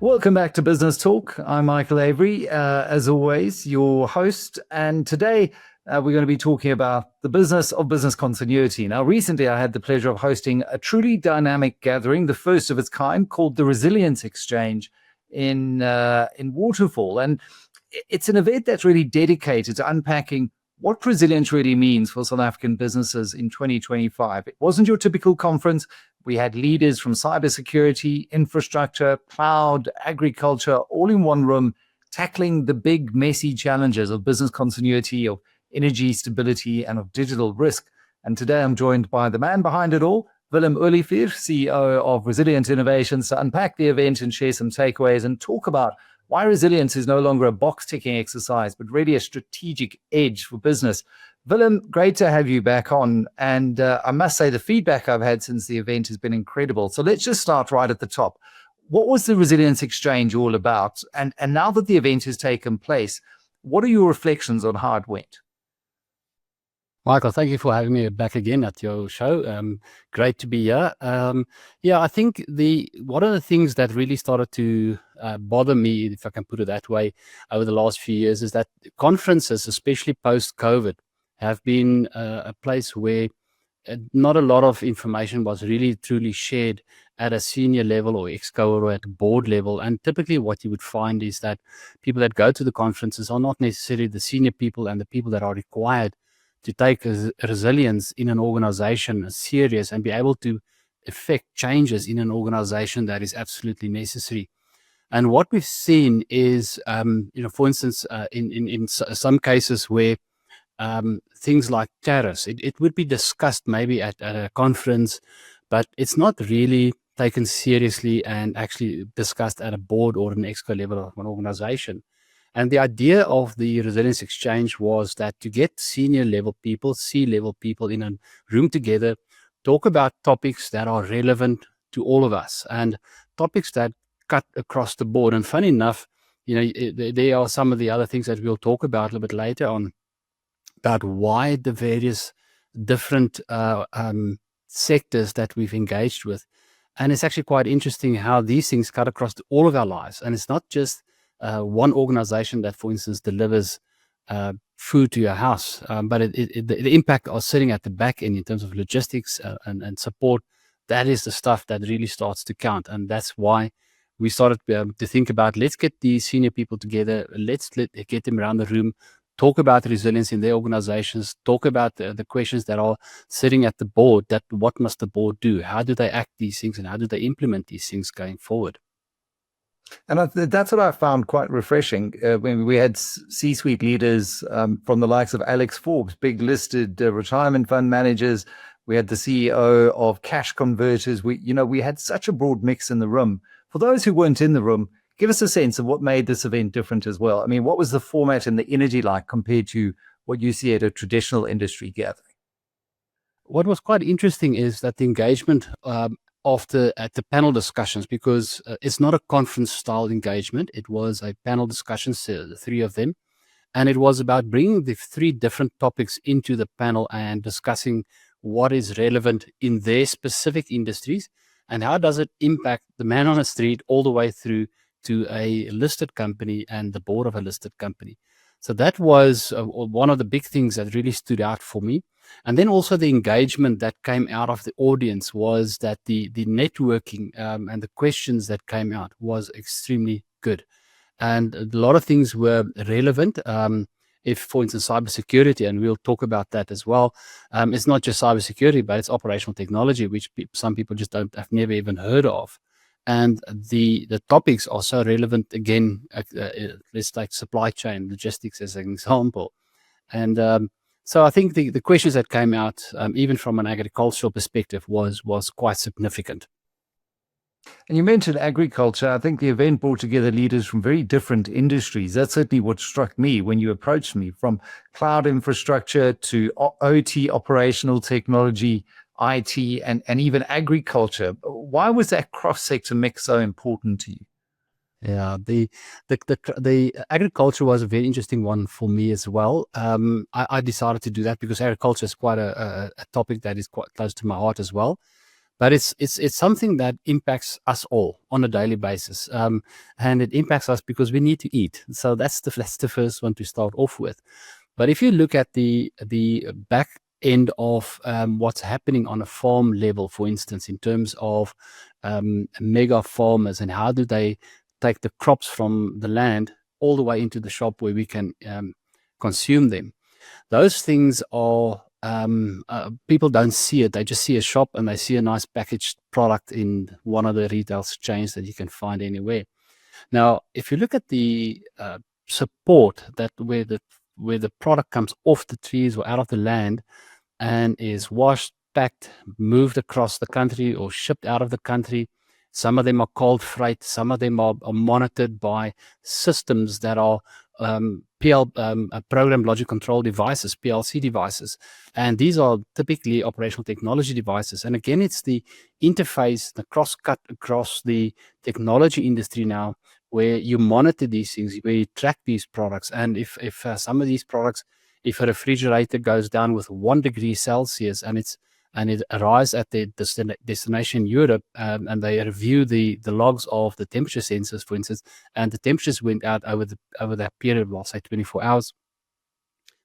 Welcome back to Business Talk. I'm Michael Avery, as always, your host. And today we're going to be talking about the business of business continuity. Now, recently I had the pleasure of hosting a truly dynamic gathering, the first of its kind, called the Resilience Exchange in Waterfall. And it's an event that's really dedicated to unpacking what resilience really means for South African businesses in 2025. It wasn't your typical conference. We had leaders from cybersecurity, infrastructure, cloud, agriculture, all in one room, tackling the big, messy challenges of business continuity, of energy stability, and of digital risk. And today I'm joined by the man behind it all, Willem Olivier, CEO of Resilient Innovations, to unpack the event and share some takeaways and talk about why resilience is no longer a box-ticking exercise, but really a strategic edge for business. Willem, great to have you back on. And I must say the feedback I've had since the event has been incredible. So let's just start right at the top. What was the Resilience Exchange all about? And now that the event has taken place, what are your reflections on how it went? Michael, thank you for having me back again at your show. Great to be here. I think one of the things that really started to bother me, if I can put it that way, over the last few years is that conferences, especially post-COVID, have been a place where not a lot of information was really truly shared at a senior level or exco or at board level. And typically what you would find is that people that go to the conferences are not necessarily the senior people and the people that are required to take resilience in an organization serious and be able to effect changes in an organization that is absolutely necessary. And what we've seen is, for instance, in some cases where things like tariffs, it would be discussed maybe at a conference, but it's not really taken seriously and actually discussed at a board or an exco level of an organization. And the idea of the Resilience Exchange was that to get senior level people, C-level people in a room together, talk about topics that are relevant to all of us and topics that cut across the board. And funny enough, there are some of the other things that we'll talk about a little bit later on about why the various different sectors that we've engaged with. And it's actually quite interesting how these things cut across all of our lives. And it's not just one organization that, for instance, delivers food to your house, but the impact of sitting at the back end in terms of logistics and support, that is the stuff that really starts to count. And that's why we started to think about, let's get these senior people together, let's get them around the room, talk about resilience in their organizations, talk about the questions that are sitting at the board, that what must the board do, how do they act these things, and how do they implement these things going forward. And that's what I found quite refreshing. When we had C-suite leaders from the likes of Alex Forbes, big listed retirement fund managers. We had the CEO of Cash Converters. We had such a broad mix in the room. For those who weren't in the room, give us a sense of what made this event different as well. I mean, what was the format and the energy like compared to what you see at a traditional industry gathering? What was quite interesting is that the engagement at the panel discussions, because it's not a conference style engagement. It was a panel discussion, the three of them. And it was about bringing the three different topics into the panel and discussing what is relevant in their specific industries and how does it impact the man on the street all the way through to a listed company and the board of a listed company. So that was one of the big things that really stood out for me. And then also the engagement that came out of the audience was that the networking and the questions that came out was extremely good. And a lot of things were relevant. If, for instance, cybersecurity, and we'll talk about that as well, it's not just cybersecurity, but it's operational technology, which some people just have never even heard of. And the topics are so relevant, again, let's take supply chain logistics as an example. And so I think the questions that came out, even from an agricultural perspective, was quite significant. And you mentioned agriculture. I think the event brought together leaders from very different industries. That's certainly what struck me when you approached me, from cloud infrastructure to OT, operational technology, IT, and even agriculture. Why was that cross-sector mix so important to you? Yeah, the agriculture was a very interesting one for me as well. I decided to do that because agriculture is quite a topic that is quite close to my heart as well. But it's something that impacts us all on a daily basis, and it impacts us because we need to eat. So that's the first one to start off with. But if you look at the back end of what's happening on a farm level, for instance, in terms of mega farmers and how do they take the crops from the land all the way into the shop where we can consume them. Those things are people don't see it. They just see a shop and they see a nice packaged product in one of the retail chains that you can find anywhere. Now, if you look at the support that where the product comes off the trees or out of the land and is washed, packed, moved across the country or shipped out of the country. Some of them are cold freight. Some of them are monitored by systems that are program logic control devices, PLC devices. And these are typically operational technology devices. And again, it's the interface, the cross-cut across the technology industry now, where you monitor these things, where you track these products. And if some of these products, if a refrigerator goes down with 1 degree Celsius and it arrives at the destination Europe, and they review the logs of the temperature sensors, for instance, and the temperatures went out over that period of, say, 24 hours,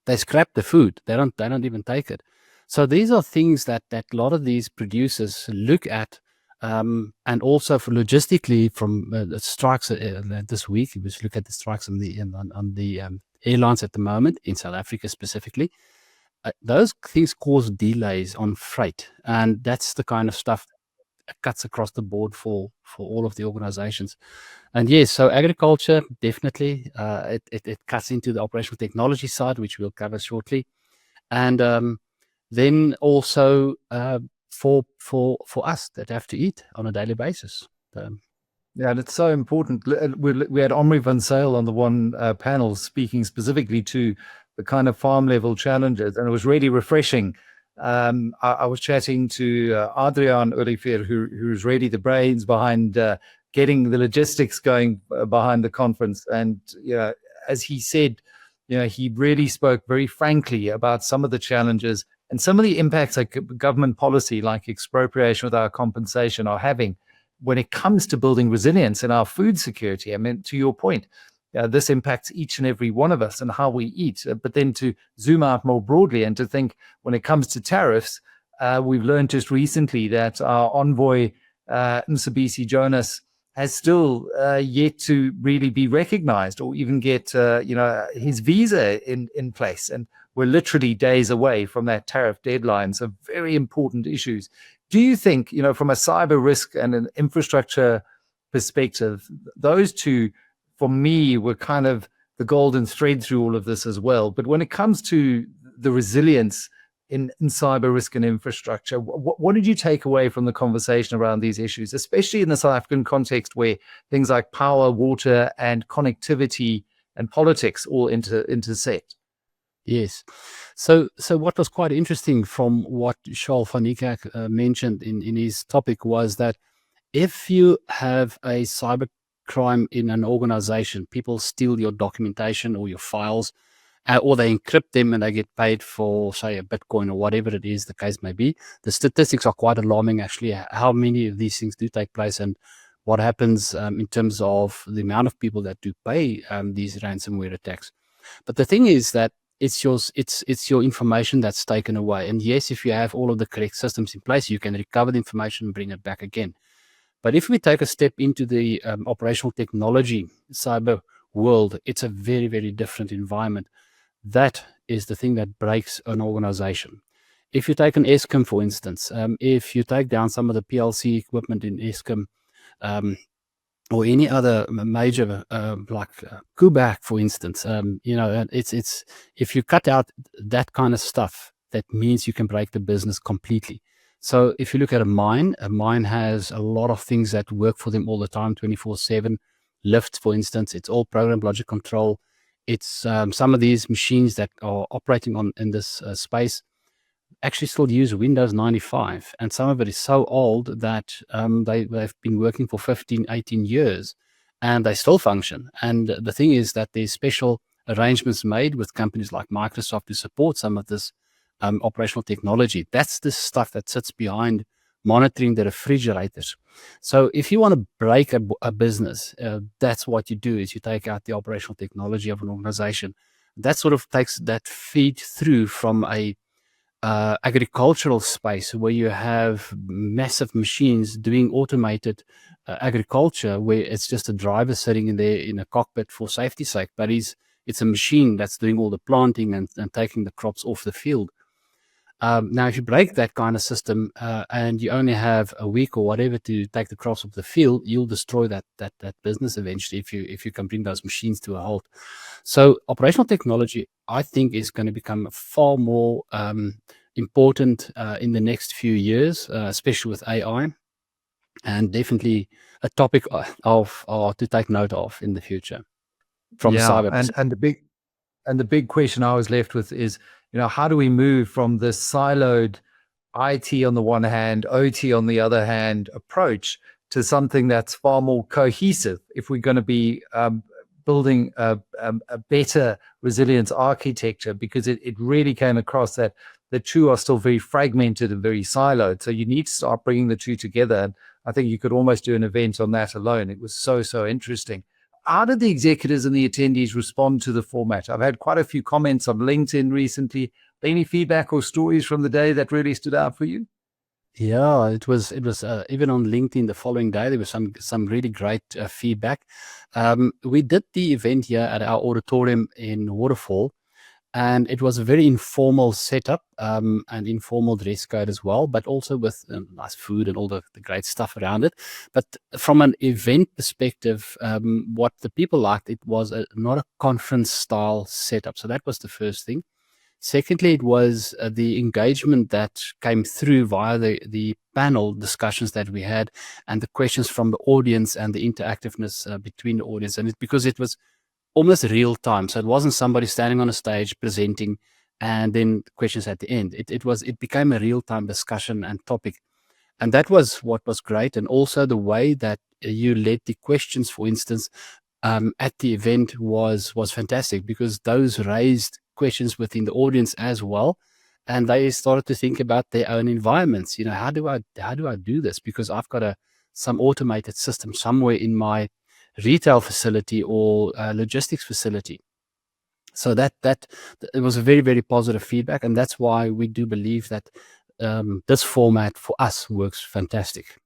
they scrap the food. They don't even take it. So these are things that a lot of these producers look at, and also for logistically from the strikes this week. We just look at the strikes on the airlines at the moment in South Africa specifically. Those things cause delays on freight, and that's the kind of stuff that cuts across the board for all of the organizations. And yes, so agriculture definitely it cuts into the operational technology side, which we'll cover shortly, and then also for us that have to eat on a daily basis. Yeah, and it's so important. We had Omri van Sale on the one panel speaking specifically to the kind of farm level challenges, and it was really refreshing. I was chatting to Adrian Olivier, who's really the brains behind getting the logistics going behind the conference. And as he said, he really spoke very frankly about some of the challenges and some of the impacts like government policy, like expropriation without compensation, are having when it comes to building resilience in our food security. I mean, to your point, this impacts each and every one of us and how we eat. But then to zoom out more broadly and to think when it comes to tariffs, we've learned just recently that our envoy, Mcebisi Jonas, has still yet to really be recognized or even get his visa in place. And we're literally days away from that tariff deadline. So very important issues. Do you think, from a cyber risk and an infrastructure perspective, those two, for me, were kind of the golden thread through all of this as well? But when it comes to the resilience in cyber risk and infrastructure, what did you take away from the conversation around these issues, especially in the South African context where things like power, water, and connectivity and politics all intersect? Yes. So what was quite interesting from what Charles van Niekerk mentioned in his topic was that if you have a cyber crime in an organization, people steal your documentation or your files, or they encrypt them and they get paid for, say, a Bitcoin or whatever it is the case may be. The statistics are quite alarming, actually, how many of these things do take place and what happens in terms of the amount of people that do pay these ransomware attacks. But the thing is that it's your information that's taken away. And yes, if you have all of the correct systems in place, you can recover the information and bring it back again. But if we take a step into the operational technology cyber world, it's a very, very different environment. That is the thing that breaks an organization. If you take an Eskom, for instance, if you take down some of the PLC equipment in Eskom, or any other major like Quebec, for instance, it's if you cut out that kind of stuff, that means you can break the business completely. So if you look at a mine has a lot of things that work for them all the time, 24/7. Lifts, for instance, it's all programmed logic control. It's some of these machines that are operating in this space actually still use Windows 95, and some of it is so old that they've been working for 15, 18 years, and they still function. And the thing is that there's special arrangements made with companies like Microsoft to support some of this operational technology. That's the stuff that sits behind monitoring the refrigerators. So if you want to break a business, that's what you do, is you take out the operational technology of an organization. That sort of takes that feed through from a agricultural space where you have massive machines doing automated agriculture, where it's just a driver sitting in there in a cockpit for safety's sake, but it's a machine that's doing all the planting and taking the crops off the field. Now, if you break that kind of system and you only have a week or whatever to take the crops off the field, you'll destroy that business eventually if you can bring those machines to a halt. So operational technology, I think, is going to become far more important in the next few years, especially with AI, and definitely a topic of to take note of in the future from cyber. And the big question I was left with is, how do we move from this siloed IT on the one hand, OT on the other hand approach to something that's far more cohesive if we're going to be building a better resilience architecture? Because it really came across that the two are still very fragmented and very siloed. So you need to start bringing the two together. And I think you could almost do an event on that alone. It was so interesting. How did the executives and the attendees respond to the format? I've had quite a few comments on LinkedIn recently. Any feedback or stories from the day that really stood out for you? Yeah, it was even on LinkedIn the following day, there was some really great feedback. We did the event here at our auditorium in Waterfall, and it was a very informal setup and informal dress code as well, but also with nice food and all the great stuff around it. But from an event perspective, what the people liked, it was not a conference style setup. So that was the first thing. Secondly, it was the engagement that came through via the panel discussions that we had, and the questions from the audience, and the interactiveness between the audience. And because it was almost real time, so it wasn't somebody standing on a stage presenting and then questions at the end. It became a real time discussion and topic, and that was what was great. And also the way that you led the questions, for instance, at the event was fantastic, because those raised questions within the audience as well, and they started to think about their own environments. How do I do this? Because I've got some automated system somewhere in my retail facility or logistics facility. So that it was a very, very positive feedback, and that's why we do believe that this format for us works fantastic.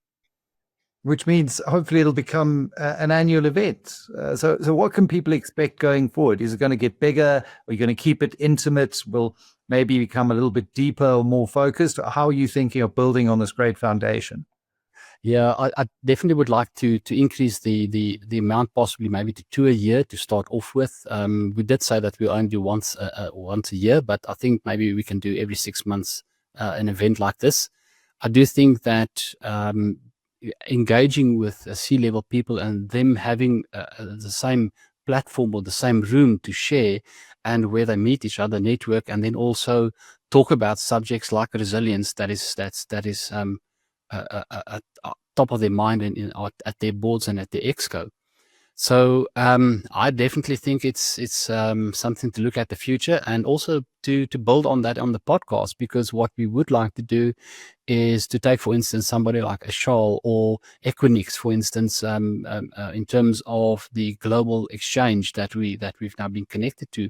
Which means hopefully it'll become an annual event. So what can people expect going forward? Is it going to get bigger? Are you going to keep it intimate? Will maybe become a little bit deeper or more focused? How are you thinking of building on this great foundation? Yeah, I definitely would like to increase the amount, possibly maybe to 2 a year to start off with. We did say that we only do once a year, but I think maybe we can do every 6 months an event like this. I do think that engaging with C-level people and them having the same platform or the same room to share, and where they meet each other, network, and then also talk about subjects like resilience that is top of their mind and at their boards and at the exco. So I definitely think it's something to look at the future, and also to build on that on the podcast, because what we would like to do is to take, for instance, somebody like a Charles or Equinix, for instance, in terms of the global exchange that we've now been connected to.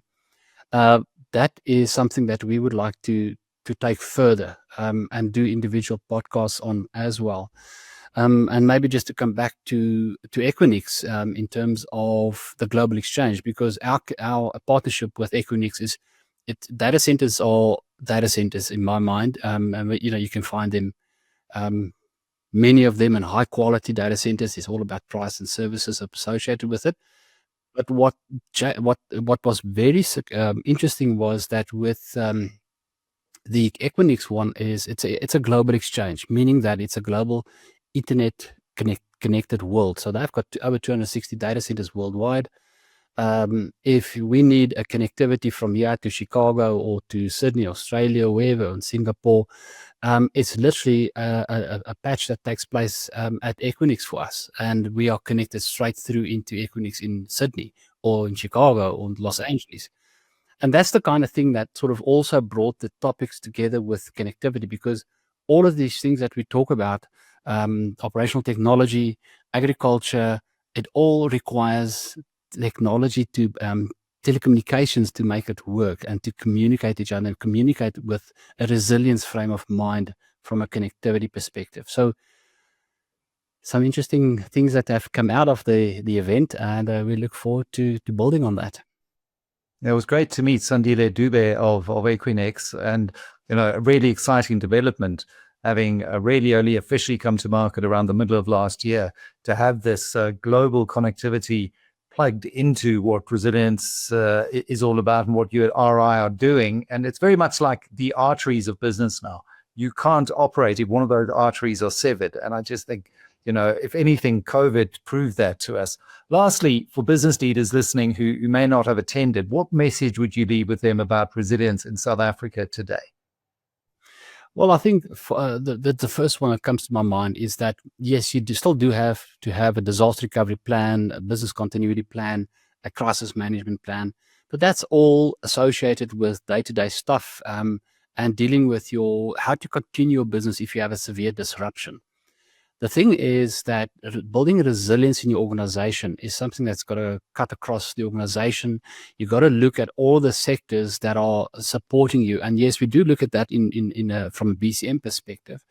That is something that we would like to take further and do individual podcasts on as well. And maybe just to come back to Equinix in terms of the global exchange, because our partnership with Equinix is data centers are data centers in my mind. And you can find them, many of them, in high quality data centers. It's all about price and services associated with it. But what was very interesting was that with the Equinix one is it's a global exchange, meaning that it's a global internet connected world. So they've got over 260 data centers worldwide. If we need a connectivity from here to Chicago or to Sydney, Australia, wherever, in Singapore, it's literally a patch that takes place at Equinix for us, and we are connected straight through into Equinix in Sydney or in Chicago or Los Angeles. And that's the kind of thing that sort of also brought the topics together with connectivity, because all of these things that we talk about, operational technology, agriculture, it all requires technology to telecommunications to make it work and to communicate each other and communicate with a resilience frame of mind from a connectivity perspective. So some interesting things that have come out of the event, and we look forward to building on that. It was great to meet Sandile Dube of Equinix, and a really exciting development, having really only officially come to market around the middle of last year, to have this global connectivity plugged into what resilience is all about and what you at RI are doing. And it's very much like the arteries of business now. You can't operate if one of those arteries are severed. And I just think, if anything, COVID proved that to us. Lastly, for business leaders listening who may not have attended, what message would you leave with them about resilience in South Africa today? Well, I think the first one that comes to my mind is that, yes, you still do have to have a disaster recovery plan, a business continuity plan, a crisis management plan, but that's all associated with day-to-day stuff and dealing with how to continue your business if you have a severe disruption. The thing is that building resilience in your organization is something that's got to cut across the organization. You've got to look at all the sectors that are supporting you. And yes, we do look at that from a BCM perspective,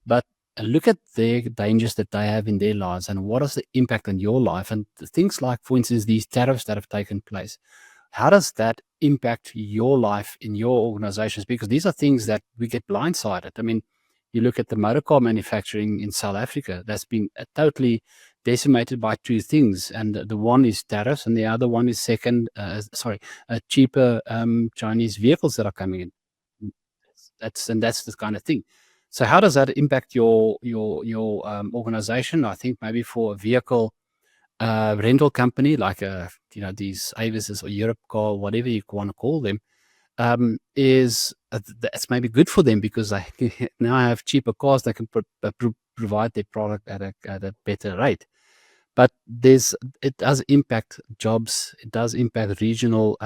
but look at the dangers that they have in their lives and what is the impact on your life. And things like, for instance, these tariffs that have taken place. How does that impact your life in your organizations? Because these are things that we get blindsided. I mean, you look at the motorcar manufacturing in South Africa, that's been totally decimated by two things. And the one is tariffs, and the other one is cheaper Chinese vehicles that are coming in. That's the kind of thing. So how does that impact your organization? I think maybe for a vehicle rental company like these Avises or Europe Car, whatever you want to call them, that's maybe good for them because they now have cheaper cars that can provide their product at a better rate. But it does impact jobs. It does impact regional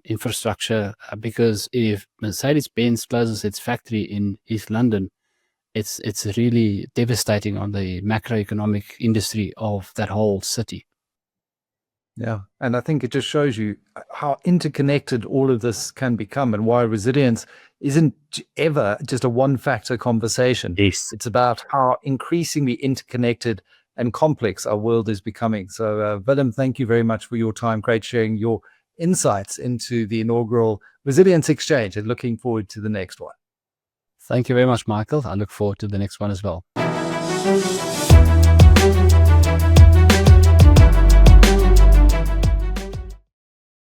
infrastructure because if Mercedes-Benz closes its factory in East London, it's really devastating on the macroeconomic industry of that whole city. Yeah. And I think it just shows you how interconnected all of this can become and why resilience isn't ever just a one-factor conversation. Yes. It's about how increasingly interconnected and complex our world is becoming. So, Willem, thank you very much for your time. Great sharing your insights into the inaugural Resilience Exchange, and looking forward to the next one. Thank you very much, Michael. I look forward to the next one as well.